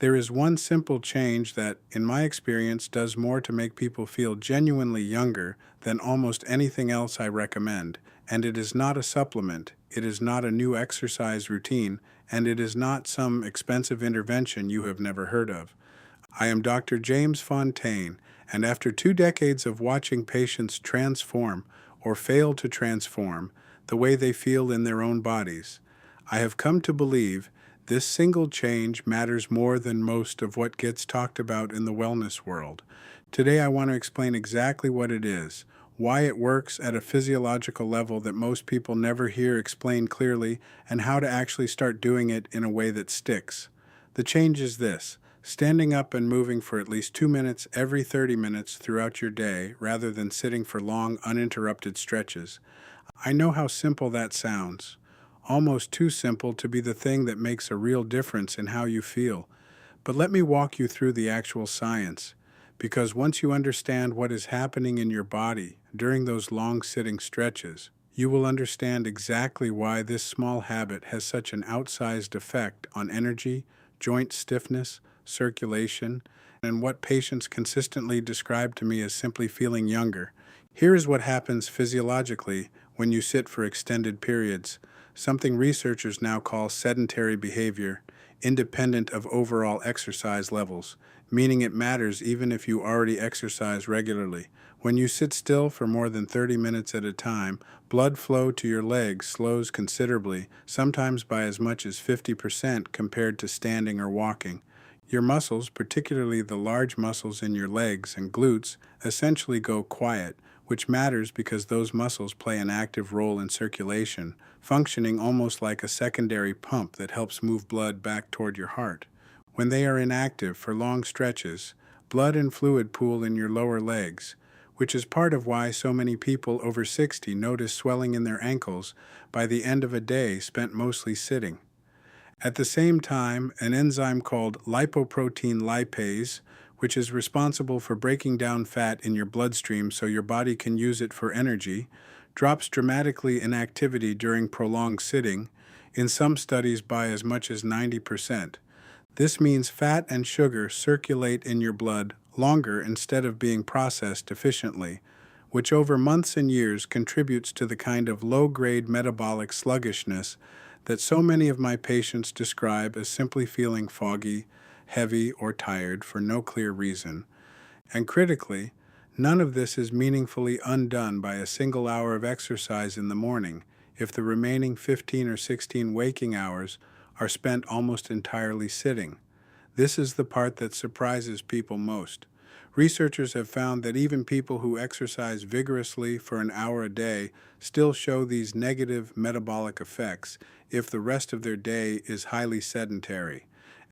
There is one simple change that, in my experience, does more to make people feel genuinely younger than almost anything else I recommend, and it is not a supplement, it is not a new exercise routine, and it is not some expensive intervention you have never heard of. I am Dr. James Fontaine, and after 2 decades of watching patients transform or fail to transform the way they feel in their own bodies, I have come to believe this single change matters more than most of what gets talked about in the wellness world. Today, I want to explain exactly what it is, why it works at a physiological level that most people never hear explained clearly, and how to actually start doing it in a way that sticks. The change is this: standing up and moving for at least 2 minutes every 30 minutes throughout your day rather than sitting for long, uninterrupted stretches. I know how simple that sounds. Almost too simple to be the thing that makes a real difference in how you feel. But let me walk you through the actual science. Because once you understand what is happening in your body during those long sitting stretches, you will understand exactly why this small habit has such an outsized effect on energy, joint stiffness, circulation, and what patients consistently describe to me as simply feeling younger. Here is what happens physiologically when you sit for extended periods, something researchers now call sedentary behavior, independent of overall exercise levels, meaning it matters even if you already exercise regularly. When you sit still for more than 30 minutes at a time, blood flow to your legs slows considerably, sometimes by as much as 50% compared to standing or walking. Your muscles, particularly the large muscles in your legs and glutes, essentially go quiet, which matters because those muscles play an active role in circulation, functioning almost like a secondary pump that helps move blood back toward your heart. When they are inactive for long stretches, blood and fluid pool in your lower legs, which is part of why so many people over 60 notice swelling in their ankles by the end of a day spent mostly sitting. At the same time, an enzyme called lipoprotein lipase, which is responsible for breaking down fat in your bloodstream so your body can use it for energy, drops dramatically in activity during prolonged sitting, in some studies by as much as 90%. This means fat and sugar circulate in your blood longer instead of being processed efficiently, which over months and years contributes to the kind of low-grade metabolic sluggishness that so many of my patients describe as simply feeling foggy, heavy, or tired for no clear reason. And critically, none of this is meaningfully undone by a single hour of exercise in the morning if the remaining 15 or 16 waking hours are spent almost entirely sitting. This is the part that surprises people most. Researchers have found that even people who exercise vigorously for an hour a day still show these negative metabolic effects if the rest of their day is highly sedentary.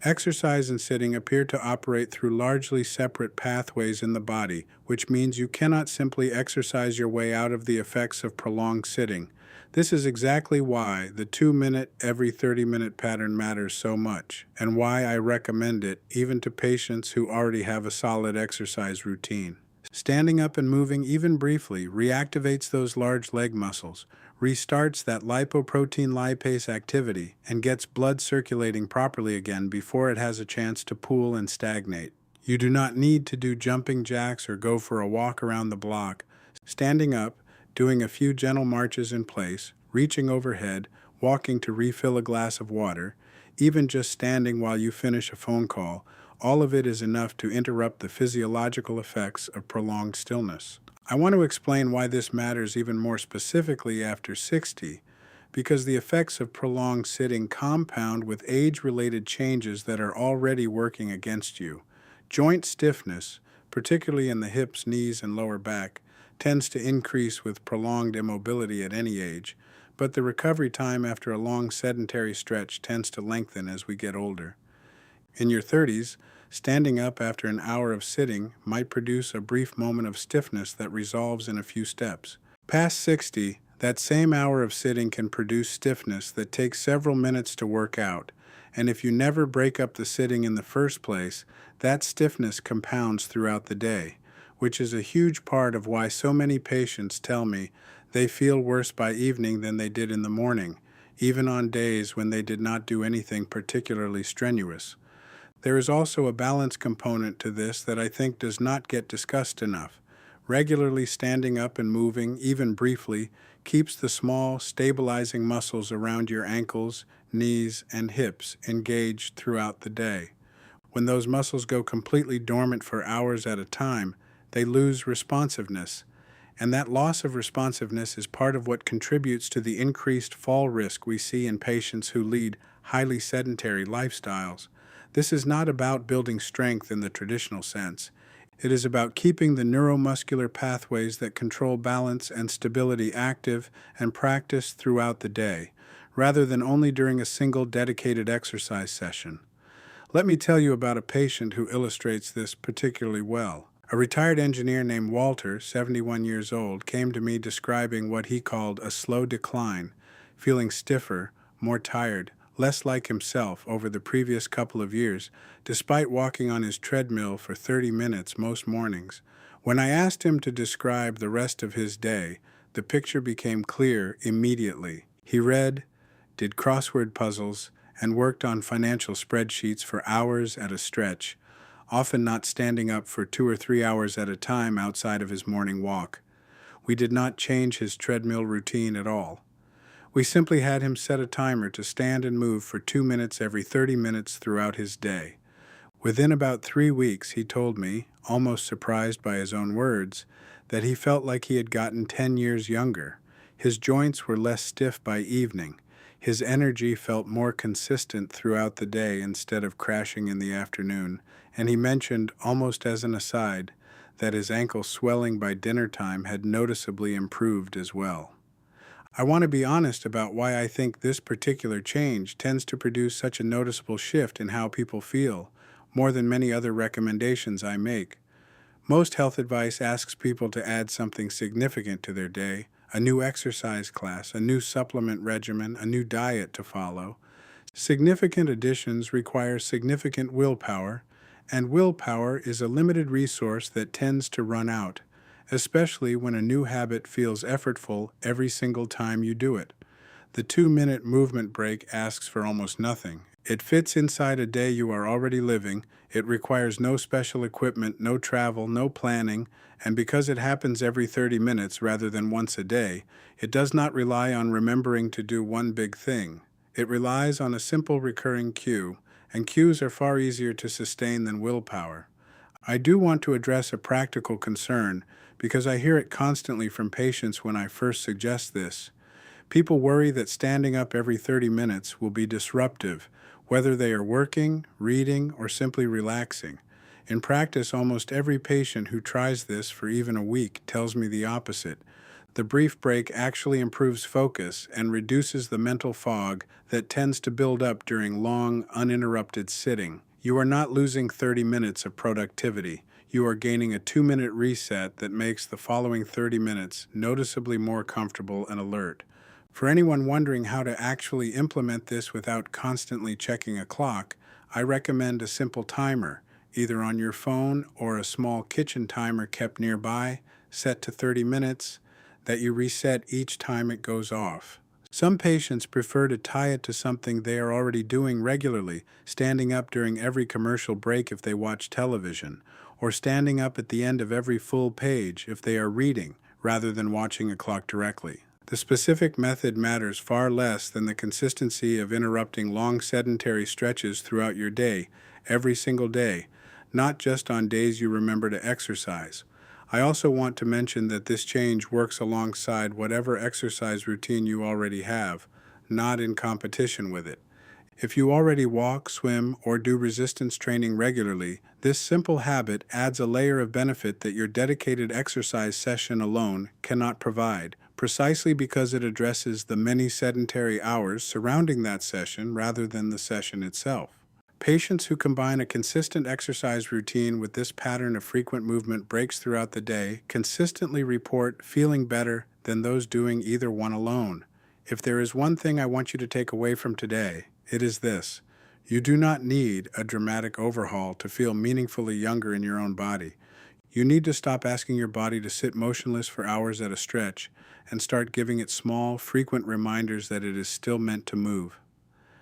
Exercise and sitting appear to operate through largely separate pathways in the body, which means you cannot simply exercise your way out of the effects of prolonged sitting. This is exactly why the 2-minute every 30-minute pattern matters so much, and why I recommend it even to patients who already have a solid exercise routine. Standing up and moving even briefly reactivates those large leg muscles, restarts that lipoprotein lipase activity, and gets blood circulating properly again before it has a chance to pool and stagnate. You do not need to do jumping jacks or go for a walk around the block. Standing up, doing a few gentle marches in place, reaching overhead, walking to refill a glass of water, even just standing while you finish a phone call, all of it is enough to interrupt the physiological effects of prolonged stillness. I want to explain why this matters even more specifically after 60, because the effects of prolonged sitting compound with age-related changes that are already working against you. Joint stiffness, particularly in the hips, knees, and lower back, tends to increase with prolonged immobility at any age, but the recovery time after a long sedentary stretch tends to lengthen as we get older. In your 30s, standing up after an hour of sitting might produce a brief moment of stiffness that resolves in a few steps. Past 60, that same hour of sitting can produce stiffness that takes several minutes to work out, and if you never break up the sitting in the first place, that stiffness compounds throughout the day, which is a huge part of why so many patients tell me they feel worse by evening than they did in the morning, even on days when they did not do anything particularly strenuous. There is also a balance component to this that I think does not get discussed enough. Regularly standing up and moving, even briefly, keeps the small, stabilizing muscles around your ankles, knees, and hips engaged throughout the day. When those muscles go completely dormant for hours at a time, they lose responsiveness. And that loss of responsiveness is part of what contributes to the increased fall risk we see in patients who lead highly sedentary lifestyles. This is not about building strength in the traditional sense. It is about keeping the neuromuscular pathways that control balance and stability active and practiced throughout the day, rather than only during a single dedicated exercise session. Let me tell you about a patient who illustrates this particularly well. A retired engineer named Walter, 71 years old, came to me describing what he called a slow decline, feeling stiffer, more tired, less like himself over the previous couple of years, despite walking on his treadmill for 30 minutes most mornings. When I asked him to describe the rest of his day, the picture became clear immediately. He read, did crossword puzzles, and worked on financial spreadsheets for hours at a stretch, often not standing up for 2 or 3 hours at a time outside of his morning walk. We did not change his treadmill routine at all. We simply had him set a timer to stand and move for 2 minutes every 30 minutes throughout his day. Within about 3 weeks, he told me, almost surprised by his own words, that he felt like he had gotten 10 years younger. His joints were less stiff by evening. His energy felt more consistent throughout the day instead of crashing in the afternoon, and he mentioned, almost as an aside, that his ankle swelling by dinner time had noticeably improved as well. I want to be honest about why I think this particular change tends to produce such a noticeable shift in how people feel, more than many other recommendations I make. Most health advice asks people to add something significant to their day, a new exercise class, a new supplement regimen, a new diet to follow. Significant additions require significant willpower, and willpower is a limited resource that tends to run out, especially when a new habit feels effortful every single time you do it. The 2-minute movement break asks for almost nothing. It fits inside a day you are already living. It requires no special equipment, no travel, no planning, and because it happens every 30 minutes rather than once a day, it does not rely on remembering to do one big thing. It relies on a simple recurring cue, and cues are far easier to sustain than willpower. I do want to address a practical concern because I hear it constantly from patients when I first suggest this. People worry that standing up every 30 minutes will be disruptive, whether they are working, reading, or simply relaxing. In practice, almost every patient who tries this for even a week tells me the opposite. The brief break actually improves focus and reduces the mental fog that tends to build up during long, uninterrupted sitting. You are not losing 30 minutes of productivity. You are gaining a 2-minute reset that makes the following 30 minutes noticeably more comfortable and alert. For anyone wondering how to actually implement this without constantly checking a clock, I recommend a simple timer, either on your phone or a small kitchen timer kept nearby, set to 30 minutes, that you reset each time it goes off. Some patients prefer to tie it to something they are already doing regularly, standing up during every commercial break if they watch television, or standing up at the end of every full page if they are reading, rather than watching a clock directly. The specific method matters far less than the consistency of interrupting long sedentary stretches throughout your day, every single day, not just on days you remember to exercise. I also want to mention that this change works alongside whatever exercise routine you already have, not in competition with it. If you already walk, swim, or do resistance training regularly, this simple habit adds a layer of benefit that your dedicated exercise session alone cannot provide, precisely because it addresses the many sedentary hours surrounding that session rather than the session itself. Patients who combine a consistent exercise routine with this pattern of frequent movement breaks throughout the day consistently report feeling better than those doing either one alone. If there is one thing I want you to take away from today, it is this. You do not need a dramatic overhaul to feel meaningfully younger in your own body. You need to stop asking your body to sit motionless for hours at a stretch and start giving it small, frequent reminders that it is still meant to move.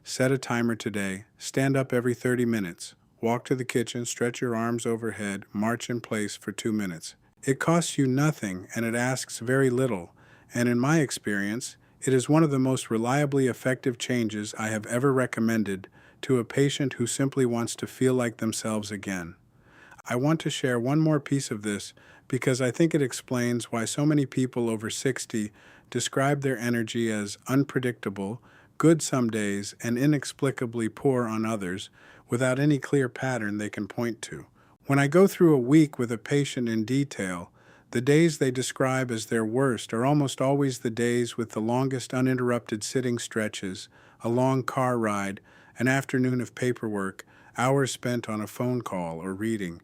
Set a timer today, stand up every 30 minutes, Walk to the kitchen, stretch your arms overhead, march in place for 2 minutes. It costs you nothing and it asks very little, and in my experience, it is one of the most reliably effective changes I have ever recommended to a patient who simply wants to feel like themselves again. I want to share one more piece of this because I think it explains why so many people over 60 describe their energy as unpredictable, good some days, and inexplicably poor on others, without any clear pattern they can point to. When I go through a week with a patient in detail, the days they describe as their worst are almost always the days with the longest uninterrupted sitting stretches, a long car ride, an afternoon of paperwork, hours spent on a phone call or reading.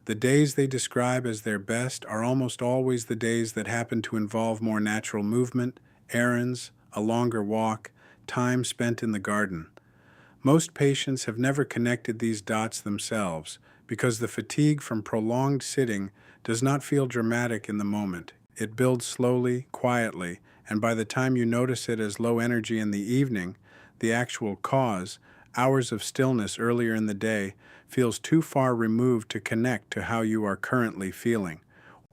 The days they describe as their best are almost always the days that happen to involve more natural movement, errands, a longer walk, time spent in the garden. Most patients have never connected these dots themselves because the fatigue from prolonged sitting does not feel dramatic in the moment. It builds slowly, quietly, and by the time you notice it as low energy in the evening, the actual cause, hours of stillness earlier in the day, feels too far removed to connect to how you are currently feeling.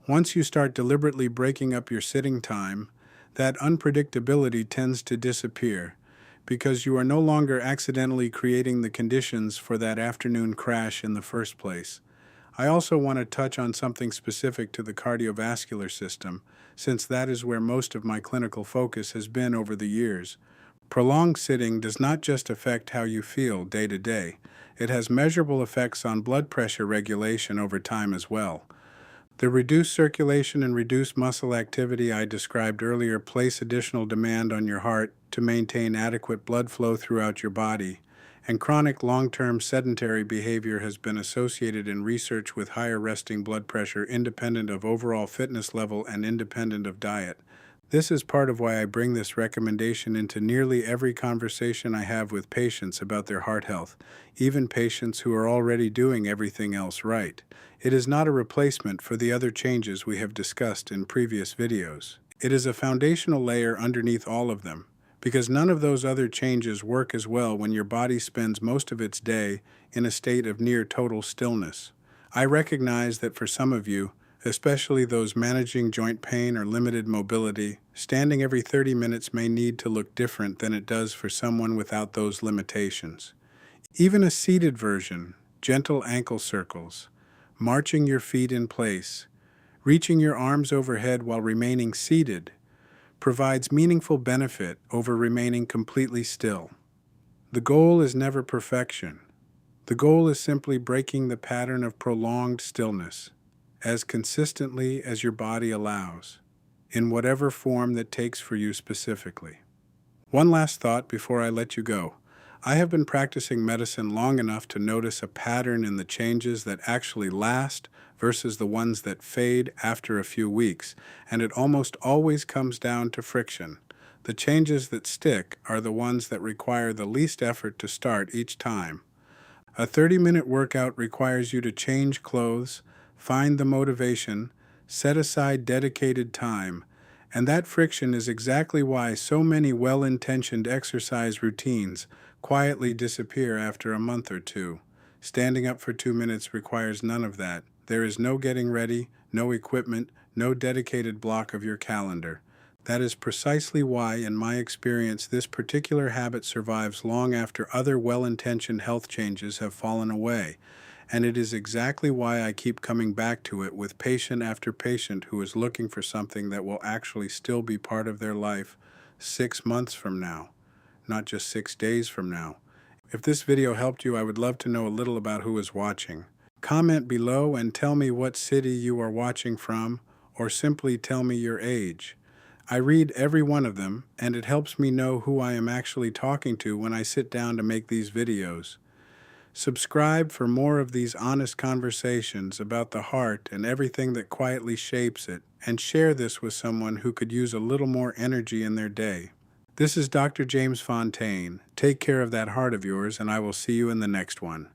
Once you start deliberately breaking up your sitting time, that unpredictability tends to disappear because you are no longer accidentally creating the conditions for that afternoon crash in the first place. I also want to touch on something specific to the cardiovascular system, since that is where most of my clinical focus has been over the years. Prolonged sitting does not just affect how you feel day to day, it has measurable effects on blood pressure regulation over time as well. The reduced circulation and reduced muscle activity I described earlier place additional demand on your heart to maintain adequate blood flow throughout your body, and chronic long-term sedentary behavior has been associated in research with higher resting blood pressure independent of overall fitness level and independent of diet. This is part of why I bring this recommendation into nearly every conversation I have with patients about their heart health, even patients who are already doing everything else right. It is not a replacement for the other changes we have discussed in previous videos. It is a foundational layer underneath all of them, because none of those other changes work as well when your body spends most of its day in a state of near total stillness. I recognize that for some of you, especially those managing joint pain or limited mobility, standing every 30 minutes may need to look different than it does for someone without those limitations. Even a seated version, gentle ankle circles, marching your feet in place, reaching your arms overhead while remaining seated, provides meaningful benefit over remaining completely still. The goal is never perfection. The goal is simply breaking the pattern of prolonged stillness as consistently as your body allows, in whatever form that takes for you specifically. One last thought before I let you go. I have been practicing medicine long enough to notice a pattern in the changes that actually last versus the ones that fade after a few weeks, and it almost always comes down to friction. The changes that stick are the ones that require the least effort to start each time. A 30-minute workout requires you to change clothes, find the motivation, set aside dedicated time, and that friction is exactly why so many well-intentioned exercise routines quietly disappear after a month or two. Standing up for 2 minutes requires none of that. There is no getting ready, no equipment, no dedicated block of your calendar. That is precisely why, in my experience, this particular habit survives long after other well-intentioned health changes have fallen away. And it is exactly why I keep coming back to it with patient after patient who is looking for something that will actually still be part of their life 6 months from now, not just 6 days from now. If this video helped you, I would love to know a little about who is watching. Comment below and tell me what city you are watching from, or simply tell me your age. I read every one of them, and it helps me know who I am actually talking to when I sit down to make these videos. Subscribe for more of these honest conversations about the heart and everything that quietly shapes it, and share this with someone who could use a little more energy in their day. This is Dr. James Fontaine. Take care of that heart of yours, and I will see you in the next one.